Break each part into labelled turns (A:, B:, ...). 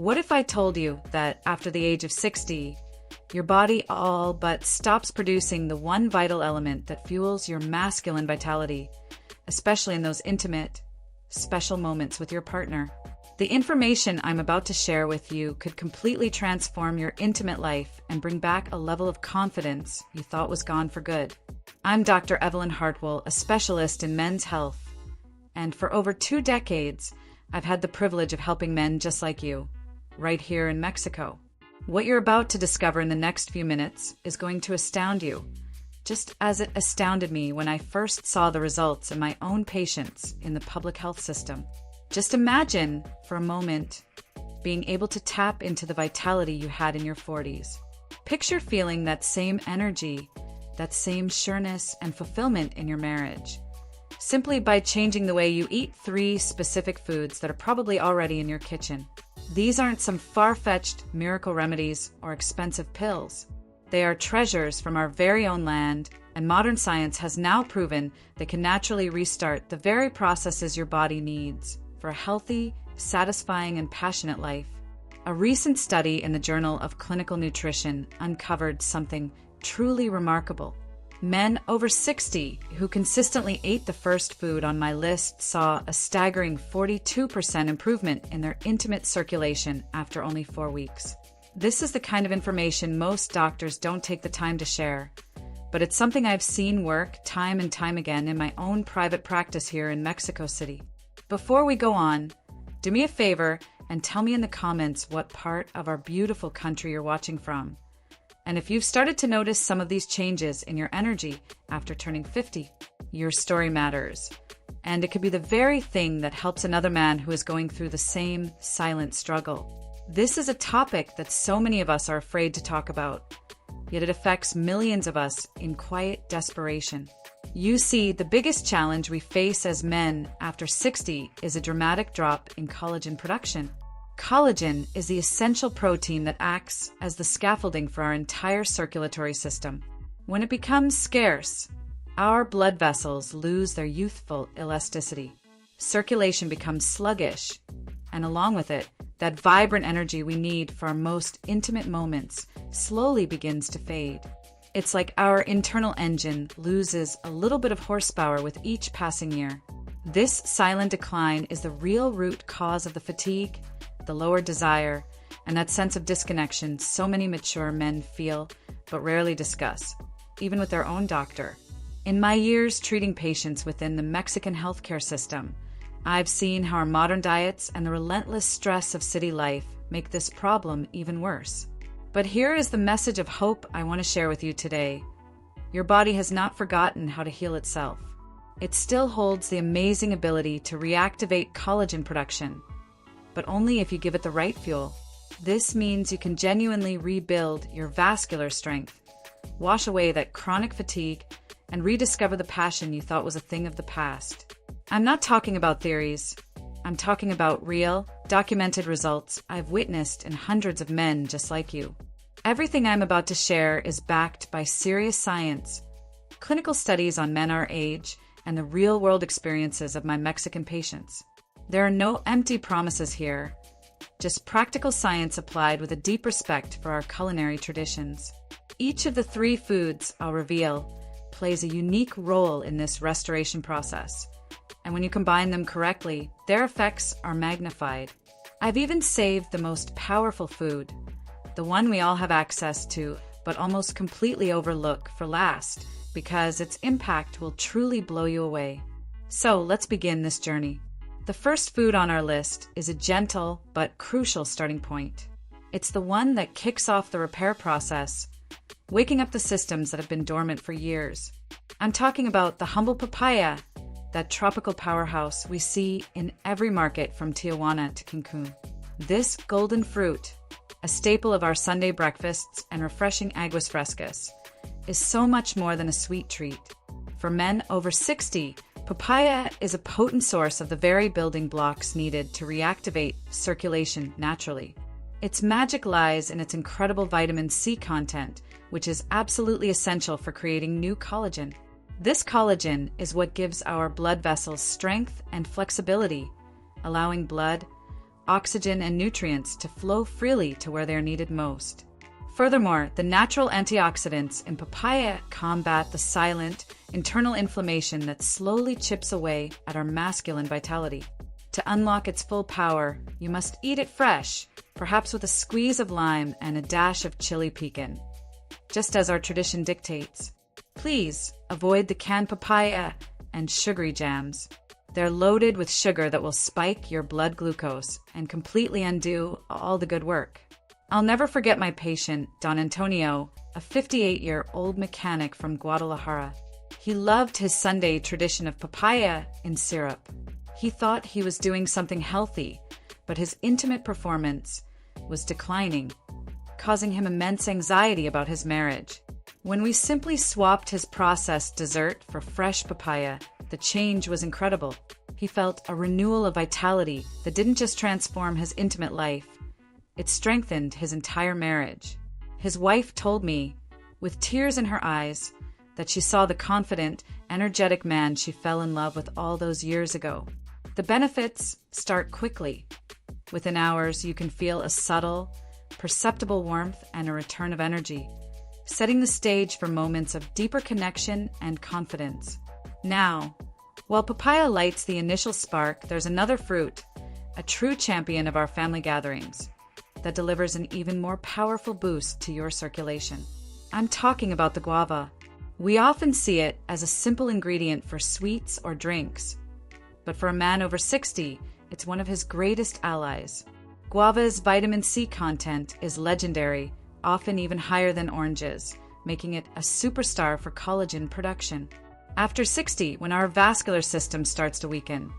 A: What if I told you that after the age of 60, your body all but stops producing the one vital element that fuels your masculine vitality, especially in those intimate, special moments with your partner? The information I'm about to share with you could completely transform your intimate life and bring back a level of confidence you thought was gone for good. I'm Dr. Evelyn Hartwel, a specialist in men's health, and for over 2 decades, I've had the privilege of helping men just like you, right here in Mexico. What you're about to discover in the next few minutes is going to astound you, just as it astounded me when I first saw the results in my own patients in the public health system. Just imagine, for a moment, being able to tap into the vitality you had in your 40s. Picture feeling that same energy, that same sureness and fulfillment in your marriage, simply by changing the way you eat 3 specific foods that are probably already in your kitchen. These aren't some far-fetched miracle remedies or expensive pills. They are treasures from our very own land, and modern science has now proven they can naturally restart the very processes your body needs for a healthy, satisfying, and passionate life. A recent study in the Journal of Clinical Nutrition uncovered something truly remarkable. Men over 60 who consistently ate the first food on my list saw a staggering 42% improvement in their intimate circulation after only 4 weeks. This is the kind of information most doctors don't take the time to share, but it's something I've seen work time and time again in my own private practice here in Mexico City. Before we go on, do me a favor and tell me in the comments what part of our beautiful country you're watching from. And if you've started to notice some of these changes in your energy after turning 50, your story matters. And it could be the very thing that helps another man who is going through the same silent struggle. This is a topic that so many of us are afraid to talk about, yet it affects millions of us in quiet desperation. You see, the biggest challenge we face as men after 60 is a dramatic drop in collagen production. Collagen is the essential protein that acts as the scaffolding for our entire circulatory system. When it becomes scarce, our blood vessels lose their youthful elasticity. Circulation becomes sluggish, and along with it, that vibrant energy we need for our most intimate moments slowly begins to fade. It's like our internal engine loses a little bit of horsepower with each passing year. This silent decline is the real root cause of the fatigue, the lower desire, and that sense of disconnection so many mature men feel but rarely discuss, even with their own doctor. In my years treating patients within the Mexican healthcare system, I've seen how our modern diets and the relentless stress of city life make this problem even worse. But here is the message of hope I want to share with you today. Your body has not forgotten how to heal itself. It still holds the amazing ability to reactivate collagen production, but only if you give it the right fuel. This means you can genuinely rebuild your vascular strength, wash away that chronic fatigue, and rediscover the passion you thought was a thing of the past. I'm not talking about theories. I'm talking about real, documented results I've witnessed in hundreds of men just like you. Everything I'm about to share is backed by serious science, clinical studies on men our age, and the real-world experiences of my Mexican patients. There are no empty promises here, just practical science applied with a deep respect for our culinary traditions. Each of the 3 foods I'll reveal plays a unique role in this restoration process, and when you combine them correctly, their effects are magnified. I've even saved the most powerful food, the one we all have access to, but almost completely overlook for last, because its impact will truly blow you away. So let's begin this journey. The first food on our list is a gentle but crucial starting point. It's the one that kicks off the repair process, waking up the systems that have been dormant for years. I'm talking about the humble papaya, that tropical powerhouse we see in every market from Tijuana to Cancun. This golden fruit, a staple of our Sunday breakfasts and refreshing aguas frescas, is so much more than a sweet treat. For men over 60, papaya is a potent source of the very building blocks needed to reactivate circulation naturally. Its magic lies in its incredible vitamin C content, which is absolutely essential for creating new collagen. This collagen is what gives our blood vessels strength and flexibility, allowing blood, oxygen, and nutrients to flow freely to where they are needed most. Furthermore, the natural antioxidants in papaya combat the silent, internal inflammation that slowly chips away at our masculine vitality. To unlock its full power, you must eat it fresh, perhaps with a squeeze of lime and a dash of chili pecan. Just as our tradition dictates. Please avoid the canned papaya and sugary jams. They're loaded with sugar that will spike your blood glucose and completely undo all the good work. I'll never forget my patient, Don Antonio, a 58-year-old mechanic from Guadalajara. He loved his Sunday tradition of papaya in syrup. He thought he was doing something healthy, but his intimate performance was declining, causing him immense anxiety about his marriage. When we simply swapped his processed dessert for fresh papaya, the change was incredible. He felt a renewal of vitality that didn't just transform his intimate life, it strengthened his entire marriage. His wife told me, with tears in her eyes, that she saw the confident, energetic man she fell in love with all those years ago. The benefits start quickly. Within hours, you can feel a subtle, perceptible warmth and a return of energy, setting the stage for moments of deeper connection and confidence. Now, while papaya lights the initial spark, there's another fruit, a true champion of our family gatherings, that delivers an even more powerful boost to your circulation. I'm talking about the guava. We often see it as a simple ingredient for sweets or drinks, but for a man over 60, it's one of his greatest allies. Guava's vitamin C content is legendary, often even higher than oranges, making it a superstar for collagen production. After 60, when our vascular system starts to weaken,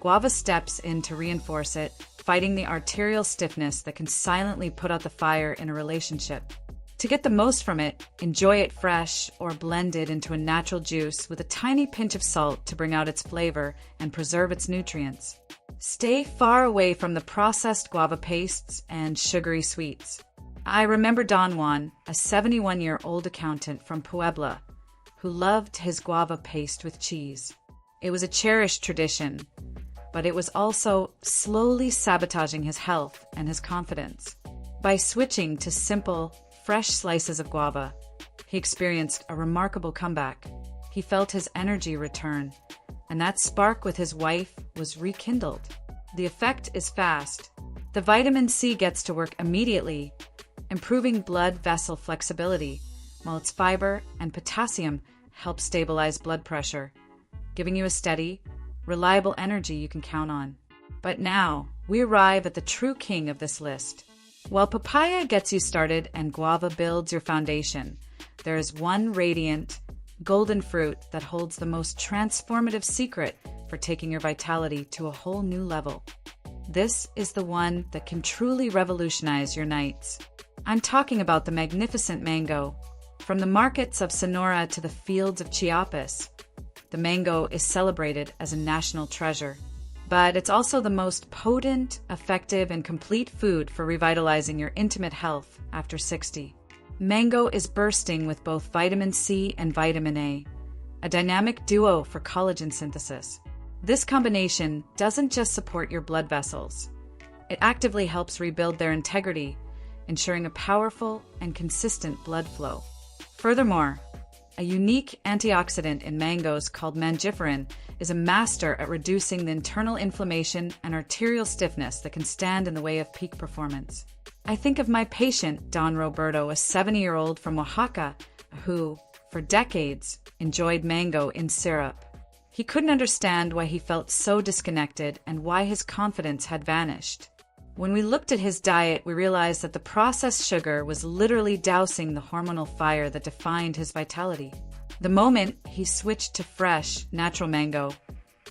A: guava steps in to reinforce it, fighting the arterial stiffness that can silently put out the fire in a relationship. To get the most from it, enjoy it fresh or blended into a natural juice with a tiny pinch of salt to bring out its flavor and preserve its nutrients. Stay far away from the processed guava pastes and sugary sweets. I remember Don Juan, a 71-year-old accountant from Puebla, who loved his guava paste with cheese. It was a cherished tradition, but it was also slowly sabotaging his health and his confidence. By switching to simple, fresh slices of guava, he experienced a remarkable comeback. He felt his energy return, and that spark with his wife was rekindled. The effect is fast. The vitamin C gets to work immediately, improving blood vessel flexibility, while its fiber and potassium help stabilize blood pressure, giving you a steady, reliable energy you can count on. But now, we arrive at the true king of this list. While papaya gets you started and guava builds your foundation, there is one radiant, golden fruit that holds the most transformative secret for taking your vitality to a whole new level. This is the one that can truly revolutionize your nights. I'm talking about the magnificent mango. From the markets of Sonora to the fields of Chiapas, the mango is celebrated as a national treasure. But it's also the most potent, effective, and complete food for revitalizing your intimate health after 60. Mango is bursting with both vitamin C and vitamin a dynamic duo for collagen synthesis. This combination doesn't just support your blood vessels. It actively helps rebuild their integrity, ensuring a powerful and consistent blood flow. Furthermore, a unique antioxidant in mangoes called mangiferin is a master at reducing the internal inflammation and arterial stiffness that can stand in the way of peak performance. I think of my patient, Don Roberto, a 70-year-old from Oaxaca, who, for decades, enjoyed mango in syrup. He couldn't understand why he felt so disconnected and why his confidence had vanished. When we looked at his diet, we realized that the processed sugar was literally dousing the hormonal fire that defined his vitality. The moment he switched to fresh, natural mango,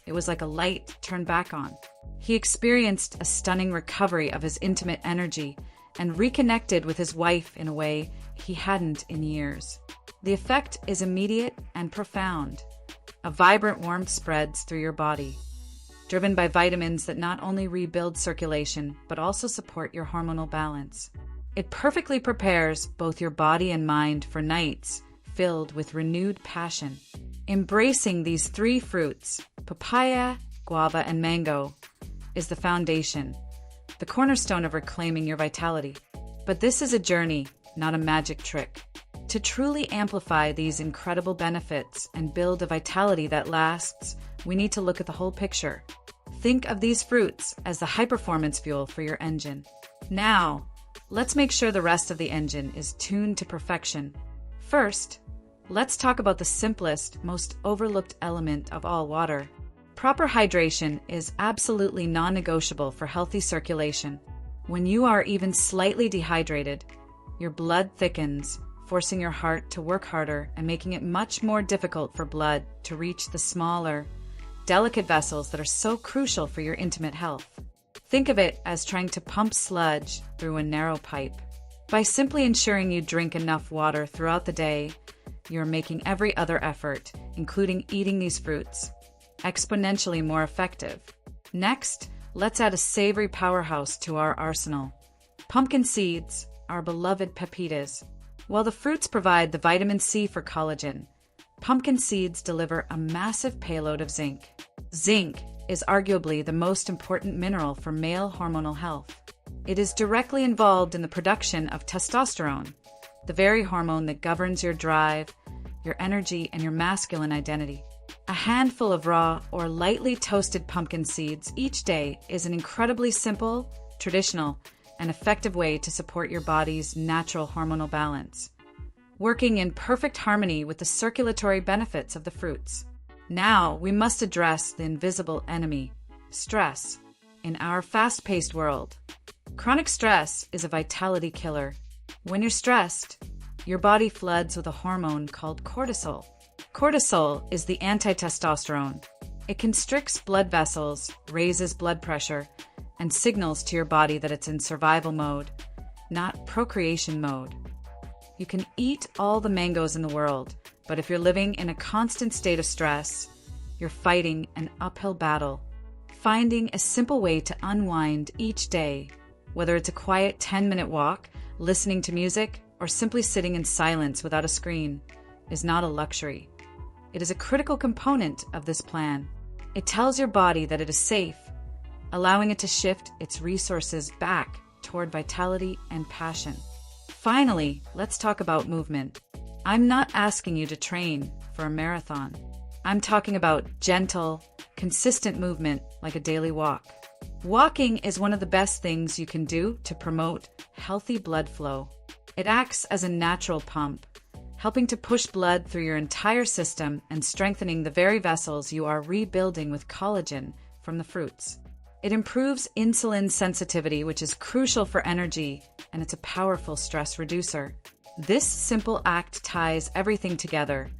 A: it was like a light turned back on. He experienced a stunning recovery of his intimate energy and reconnected with his wife in a way he hadn't in years. The effect is immediate and profound. A vibrant warmth spreads through your body, driven by vitamins that not only rebuild circulation, but also support your hormonal balance. It perfectly prepares both your body and mind for nights filled with renewed passion. Embracing these three fruits, papaya, guava, and mango, is the foundation, the cornerstone of reclaiming your vitality. But this is a journey, not a magic trick. To truly amplify these incredible benefits and build a vitality that lasts, we need to look at the whole picture. Think of these fruits as the high-performance fuel for your engine. Now, let's make sure the rest of the engine is tuned to perfection. First, let's talk about the simplest, most overlooked element of all: water. Proper hydration is absolutely non-negotiable for healthy circulation. When you are even slightly dehydrated, your blood thickens, forcing your heart to work harder and making it much more difficult for blood to reach the smaller, delicate vessels that are so crucial for your intimate health. Think of it as trying to pump sludge through a narrow pipe. By simply ensuring you drink enough water throughout the day, you're making every other effort, including eating these fruits, exponentially more effective. Next, let's add a savory powerhouse to our arsenal: pumpkin seeds, our beloved pepitas. While the fruits provide the vitamin C for collagen, pumpkin seeds deliver a massive payload of zinc. Zinc is arguably the most important mineral for male hormonal health. It is directly involved in the production of testosterone, the very hormone that governs your drive, your energy, and your masculine identity. A handful of raw or lightly toasted pumpkin seeds each day is an incredibly simple, traditional, and effective way to support your body's natural hormonal balance, working in perfect harmony with the circulatory benefits of the fruits. Now, we must address the invisible enemy: stress. In our fast-paced world, chronic stress is a vitality killer. When you're stressed, your body floods with a hormone called cortisol. Cortisol is the anti-testosterone. It constricts blood vessels, raises blood pressure, and signals to your body that it's in survival mode, not procreation mode. You can eat all the mangoes in the world, but if you're living in a constant state of stress, you're fighting an uphill battle. Finding a simple way to unwind each day, whether it's a quiet 10-minute walk, listening to music, or simply sitting in silence without a screen, is not a luxury. It is a critical component of this plan. It tells your body that it is safe, allowing it to shift its resources back toward vitality and passion. Finally, let's talk about movement. I'm not asking you to train for a marathon. I'm talking about gentle, consistent movement like a daily walk. Walking is one of the best things you can do to promote healthy blood flow. It acts as a natural pump, helping to push blood through your entire system and strengthening the very vessels you are rebuilding with collagen from the fruits. It improves insulin sensitivity, which is crucial for energy, and it's a powerful stress reducer. This simple act ties everything together: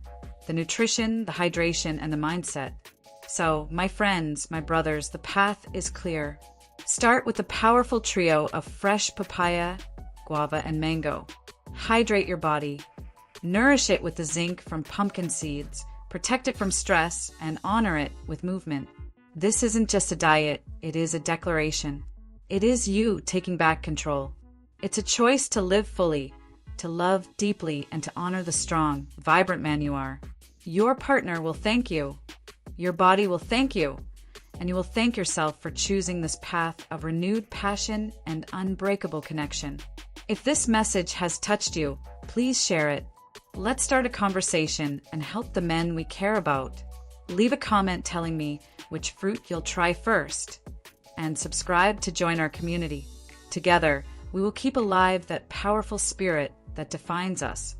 A: the nutrition, the hydration, and the mindset. So, my friends, my brothers, the path is clear. Start with the powerful trio of fresh papaya, guava, and mango. Hydrate your body. Nourish it with the zinc from pumpkin seeds. Protect it from stress and honor it with movement. This isn't just a diet, it is a declaration. It is you taking back control. It's a choice to live fully, to love deeply, and to honor the strong, vibrant man you are. Your partner will thank you. Your body will thank you. And you will thank yourself for choosing this path of renewed passion and unbreakable connection. If this message has touched you, please share it. Let's start a conversation and help the men we care about. Leave a comment telling me which fruit you'll try first, and subscribe to join our community. Together, we will keep alive that powerful spirit that defines us.